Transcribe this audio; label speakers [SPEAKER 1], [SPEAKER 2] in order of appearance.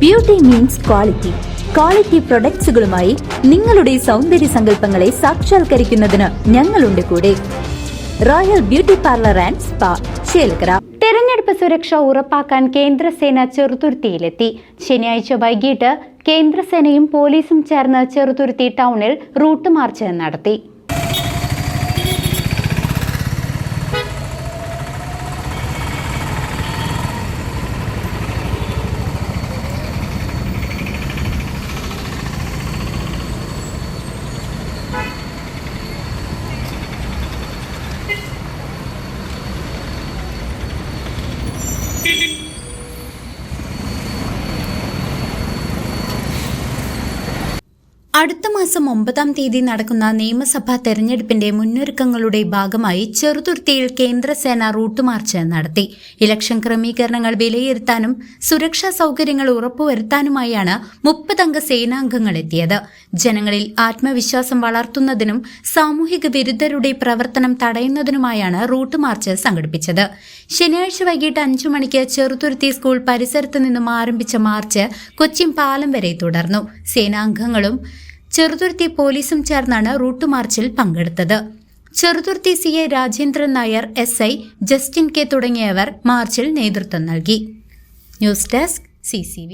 [SPEAKER 1] Beauty means quality. Quality പ്രൊഡക്ട്സുകളുമായി നിങ്ങളുടെ സൗന്ദര്യ സങ്കല്പങ്ങളെ സാക്ഷാത്കരിക്കുന്നതിന് ഞങ്ങളുണ്ട് കൂടെ. Royal beauty parlour and spa, Chelakkara.
[SPEAKER 2] തെരഞ്ഞെടുപ്പ് സുരക്ഷ ഉറപ്പാക്കാൻ കേന്ദ്രസേന ചെറുതുരുത്തിയിലെത്തി. ശനിയാഴ്ച വൈകിട്ട് കേന്ദ്രസേനയും പോലീസും ചേർന്ന് ചെറുതുരുത്തി ടൗണിൽ റൂട്ട് മാർച്ച് നടത്തി. അടുത്ത മാസം 9-ാം തീയതി നടക്കുന്ന നിയമസഭാ തെരഞ്ഞെടുപ്പിന്റെ മുന്നൊരുക്കങ്ങളുടെ ഭാഗമായി ചെറുതുരുത്തിയിൽ കേന്ദ്രസേന റൂട്ട് മാർച്ച് നടത്തി. ഇലക്ഷൻ ക്രമീകരണങ്ങൾ വിലയിരുത്താനും സുരക്ഷാ സൗകര്യങ്ങൾ ഉറപ്പുവരുത്താനുമായാണ് 30 അംഗ സേനാംഗങ്ങൾ എത്തിയത്. ജനങ്ങളിൽ ആത്മവിശ്വാസം വളർത്തുന്നതിനും സാമൂഹിക വിരുദ്ധരുടെ പ്രവർത്തനം തടയുന്നതിനുമായാണ് റൂട്ട് മാർച്ച് സംഘടിപ്പിച്ചത്. ശനിയാഴ്ച വൈകിട്ട് 5 മണിക്ക് ചെറുതുരുത്തി സ്കൂൾ പരിസരത്ത് നിന്നും ആരംഭിച്ച മാർച്ച് കൊച്ചിൻ പാലം വരെ തുടർന്നു. സേനാംഗങ്ങളും ചെറുതുരുത്തി പോലീസും ചേർന്നാണ് റൂട്ട് മാർച്ചിൽ പങ്കെടുത്തത്. Cheruthuruthy CI Rajendran Nair, SI Justin K തുടങ്ങിയവർ മാർച്ചിൽ നേതൃത്വം നൽകി. News desk CCV.